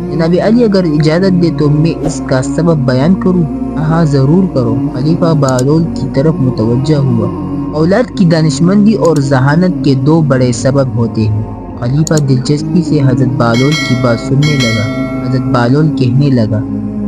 جناب علی اگر اجازت دے تو میں اس کا سبب بیان کروں؟ ہاں ضرور کرو۔ خلیفہ بہلول کی طرف متوجہ ہوا۔ اولاد کی دانشمندی اور ذہانت کے دو بڑے سبب ہوتے ہیں۔ خلیفہ دلچسپی سے حضرت بہلول کی بات سننے لگا۔ حضرت بہلول کہنے لگا،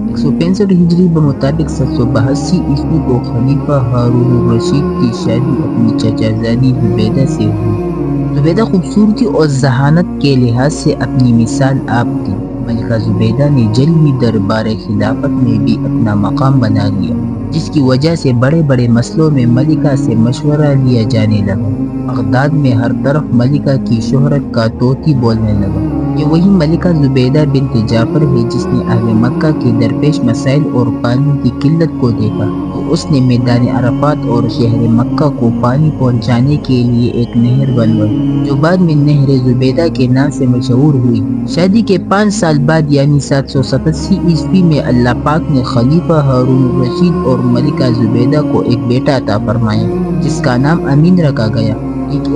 165 ہجری بمطابق 782 عیسوی کو خلیفہ ہارون الرشید کی شادی اپنی چچا زادی زبیدہ سے ہوئی۔ زبیدہ خوبصورتی اور ذہانت کے لحاظ سے اپنی مثال آپ تھی۔ ملکہ زبیدہ نے جلد ہی دربار خلافت میں بھی اپنا مقام بنا لیا، جس کی وجہ سے بڑے بڑے مسئلوں میں ملکہ سے مشورہ لیا جانے لگا۔ بغداد میں ہر طرف ملکہ کی شہرت کا طوطی بولنے لگا۔ یہ وہی ملکہ زبیدہ بنت جعفر ہے جس نے اہل مکہ کے درپیش مسائل اور پانی کی قلت کو دیکھا تو اس نے میدان عرفات اور شہر مکہ کو پانی پہنچانے کے لیے ایک نہر بنوائی، جو بعد میں نہر زبیدہ کے نام سے مشہور ہوئی۔ شادی کے 5 سال بعد یعنی 787 عیسوی میں اللہ پاک نے خلیفہ ہارون الرشید اور ملکہ زبیدہ کو ایک بیٹا عطا فرمایا جس کا نام امین رکھا گیا۔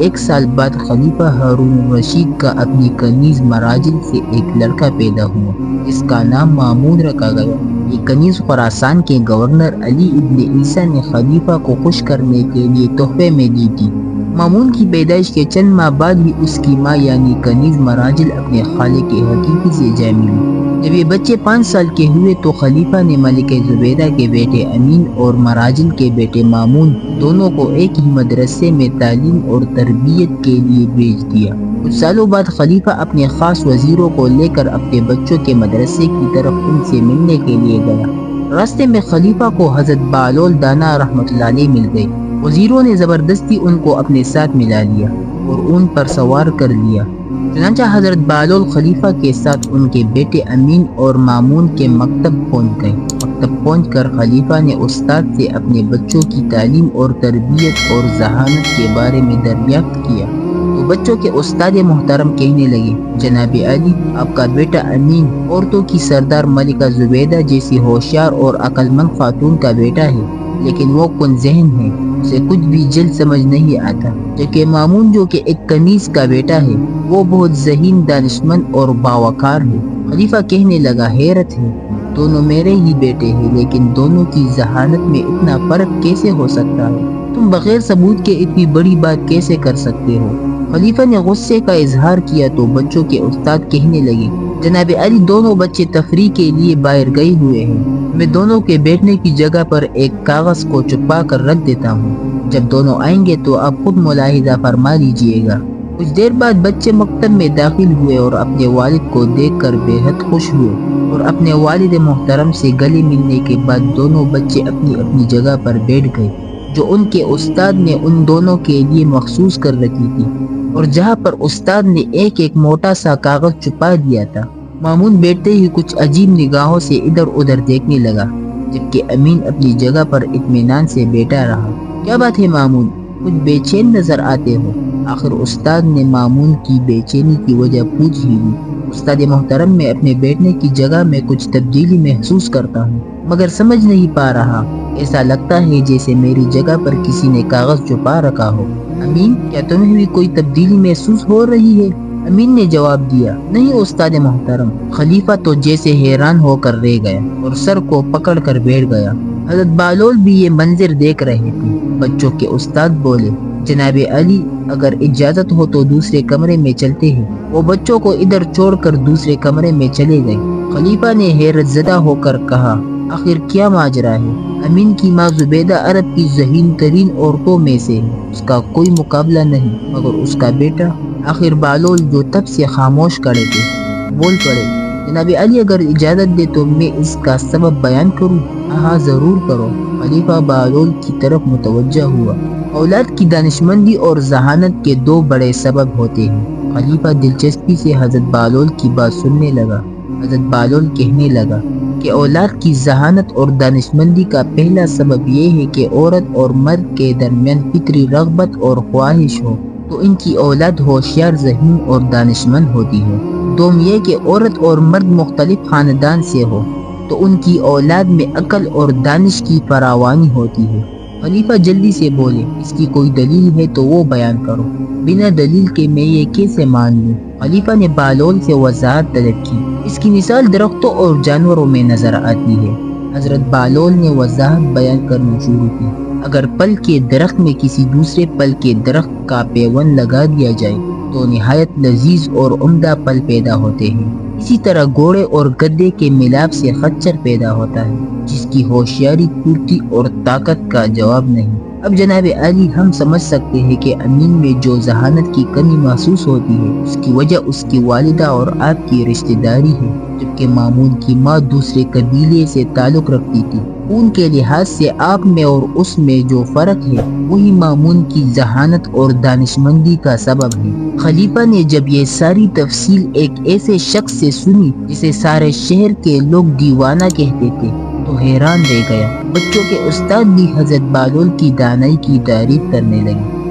ایک سال بعد خلیفہ ہارون الرشید کا اپنی کنیز مراجل سے ایک لڑکا پیدا ہوا جس کا نام مامون رکھا گیا۔ یہ کنیز خراسان کے گورنر علی ابن عیسیٰ نے خلیفہ کو خوش کرنے کے لیے تحفے میں دی تھی۔ مامون کی پیدائش کے چند ماہ بعد ہی اس کی ماں یعنی کنیز مراجل اپنے خالق حقیقی سے جا ملی۔ جب یہ بچے 5 سال کے ہوئے تو خلیفہ نے ملکہ زبیدہ کے بیٹے امین اور مراجل کے بیٹے مامون دونوں کو ایک ہی مدرسے میں تعلیم اور تربیت کے لیے بھیج دیا۔ کچھ سالوں بعد خلیفہ اپنے خاص وزیروں کو لے کر اپنے بچوں کے مدرسے کی طرف ان سے ملنے کے لیے گیا۔ راستے میں خلیفہ کو حضرت بہلول دانا رحمۃ اللہ علیہ مل گئے۔ وزیروں نے زبردستی ان کو اپنے ساتھ ملا لیا اور ان پر سوار کر لیا۔ چنانچہ حضرت بہلول خلیفہ کے ساتھ ان کے بیٹے امین اور مامون کے مکتب پہنچ گئے۔ مکتب پہنچ کر خلیفہ نے استاد سے اپنے بچوں کی تعلیم اور تربیت اور ذہانت کے بارے میں دریافت کیا تو بچوں کے استاد محترم کہنے لگے، جناب علی، آپ کا بیٹا امین عورتوں کی سردار ملکہ زبیدہ جیسی ہوشیار اور عقل مند خاتون کا بیٹا ہے، لیکن وہ کن ذہن ہے، اسے کچھ بھی جلد سمجھ نہیں آتا، جبکہ مامون جو کہ ایک کنیز کا بیٹا ہے وہ بہت ذہین، دانشمند اور باوقار ہے۔ خلیفہ کہنے لگا، حیرت ہے، دونوں میرے ہی بیٹے ہیں لیکن دونوں کی ذہانت میں اتنا فرق کیسے ہو سکتا ہے؟ تم بغیر ثبوت کے اتنی بڑی بات کیسے کر سکتے ہو؟ خلیفہ نے غصے کا اظہار کیا تو بچوں کے استاد کہنے لگے، جناب علی، دونوں بچے تفریح کے لیے باہر گئے ہوئے ہیں، میں دونوں کے بیٹھنے کی جگہ پر ایک کاغذ کو چھپا کر رکھ دیتا ہوں، جب دونوں آئیں گے تو آپ خود ملاحظہ فرما لیجئے گا۔ کچھ دیر بعد بچے مکتب میں داخل ہوئے اور اپنے والد کو دیکھ کر بے حد خوش ہوئے اور اپنے والد محترم سے گلے ملنے کے بعد دونوں بچے اپنی اپنی جگہ پر بیٹھ گئے جو ان کے استاد نے ان دونوں کے لیے مخصوص کر رکھی تھی اور جہاں پر استاد نے ایک ایک موٹا سا کاغذ چھپا دیا تھا۔ مامون بیٹھتے ہی کچھ عجیب نگاہوں سے ادھر ادھر دیکھنے لگا، جبکہ امین اپنی جگہ پر اطمینان سے بیٹھا رہا۔ کیا بات ہے مامون، کچھ بے چین نظر آتے ہو؟ آخر استاد نے مامون کی بے چینی کی وجہ پوچھ ہی لی۔ استاد محترم، میں اپنے بیٹھنے کی جگہ میں کچھ تبدیلی محسوس کرتا ہوں مگر سمجھ نہیں پا رہا، ایسا لگتا ہے جیسے میری جگہ پر کسی نے کاغذ چھپا رکھا ہو۔ امین، کیا تمہیں بھی کوئی تبدیلی محسوس ہو رہی ہے؟ امین نے جواب دیا، نہیں استاد محترم۔ خلیفہ تو جیسے حیران ہو کر رہ گیا اور سر کو پکڑ کر بیٹھ گیا۔ حضرت بہلول بھی یہ منظر دیکھ رہے تھے۔ بچوں کے استاد بولے، جناب علی، اگر اجازت ہو تو دوسرے کمرے میں چلتے ہیں۔ وہ بچوں کو ادھر چھوڑ کر دوسرے کمرے میں چلے گئے۔ خلیفہ نے حیرت زدہ ہو کر کہا، آخر کیا ماجرا ہے؟ امین کی ماں زبیدہ عرب کی ذہین ترین عورتوں میں سے ہے، اس کا کوئی مقابلہ نہیں، مگر اس کا بیٹا؟ آخر بہلول جو تب سے خاموش کھڑے تھے بول پڑے، جناب علی، اگر اجازت دے تو میں اس کا سبب بیان کروں؟ ہاں ضرور کرو۔ خلیفہ بہلول کی طرف متوجہ ہوا۔ اولاد کی دانشمندی اور ذہانت کے دو بڑے سبب ہوتے ہیں۔ خلیفہ دلچسپی سے حضرت بہلول کی بات سننے لگا۔ حضرت بہلول کہنے لگا کہ اولاد کی ذہانت اور دانشمندی کا پہلا سبب یہ ہے کہ عورت اور مرد کے درمیان فطری رغبت اور خواہش ہو تو ان کی اولاد ہوشیار، ذہین اور دانشمند ہوتی ہے۔ دوم یہ کہ عورت اور مرد مختلف خاندان سے ہو تو ان کی اولاد میں عقل اور دانش کی فراوانی ہوتی ہے۔ خلیفہ جلدی سے بولے، اس کی کوئی دلیل ہے تو وہ بیان کرو، بنا دلیل کے میں یہ کیسے مان لوں؟ خلیفہ نے بالول سے وضاحت طلب کی۔ اس کی مثال درختوں اور جانوروں میں نظر آتی ہے۔ حضرت بالول نے وضاحت بیان کرنا شروع کی۔ اگر پل کے درخت میں کسی دوسرے پل کے درخت کا پیوند لگا دیا جائے تو نہایت لذیذ اور عمدہ پل پیدا ہوتے ہیں۔ اسی طرح گھوڑے اور گدے کے ملاپ سے خچر پیدا ہوتا ہے، جس کی ہوشیاری، پھرتی اور طاقت کا جواب نہیں۔ اب جناب عالی، ہم سمجھ سکتے ہیں کہ امین میں جو ذہانت کی کمی محسوس ہوتی ہے اس کی وجہ اس کی والدہ اور آپ کی رشتہ داری ہے، جبکہ مامون کی ماں دوسرے قبیلے سے تعلق رکھتی تھی۔ خون کے لحاظ سے آپ میں اور اس میں جو فرق ہے وہی مامون کی ذہانت اور دانشمندی کا سبب ہے۔ خلیفہ نے جب یہ ساری تفصیل ایک ایسے شخص سے سنی جسے سارے شہر کے لوگ دیوانہ کہتے تھے تو حیران رہ گیا۔ بچوں کے استاد بھی حضرت بالول کی دانائی کی تعریف کرنے لگے۔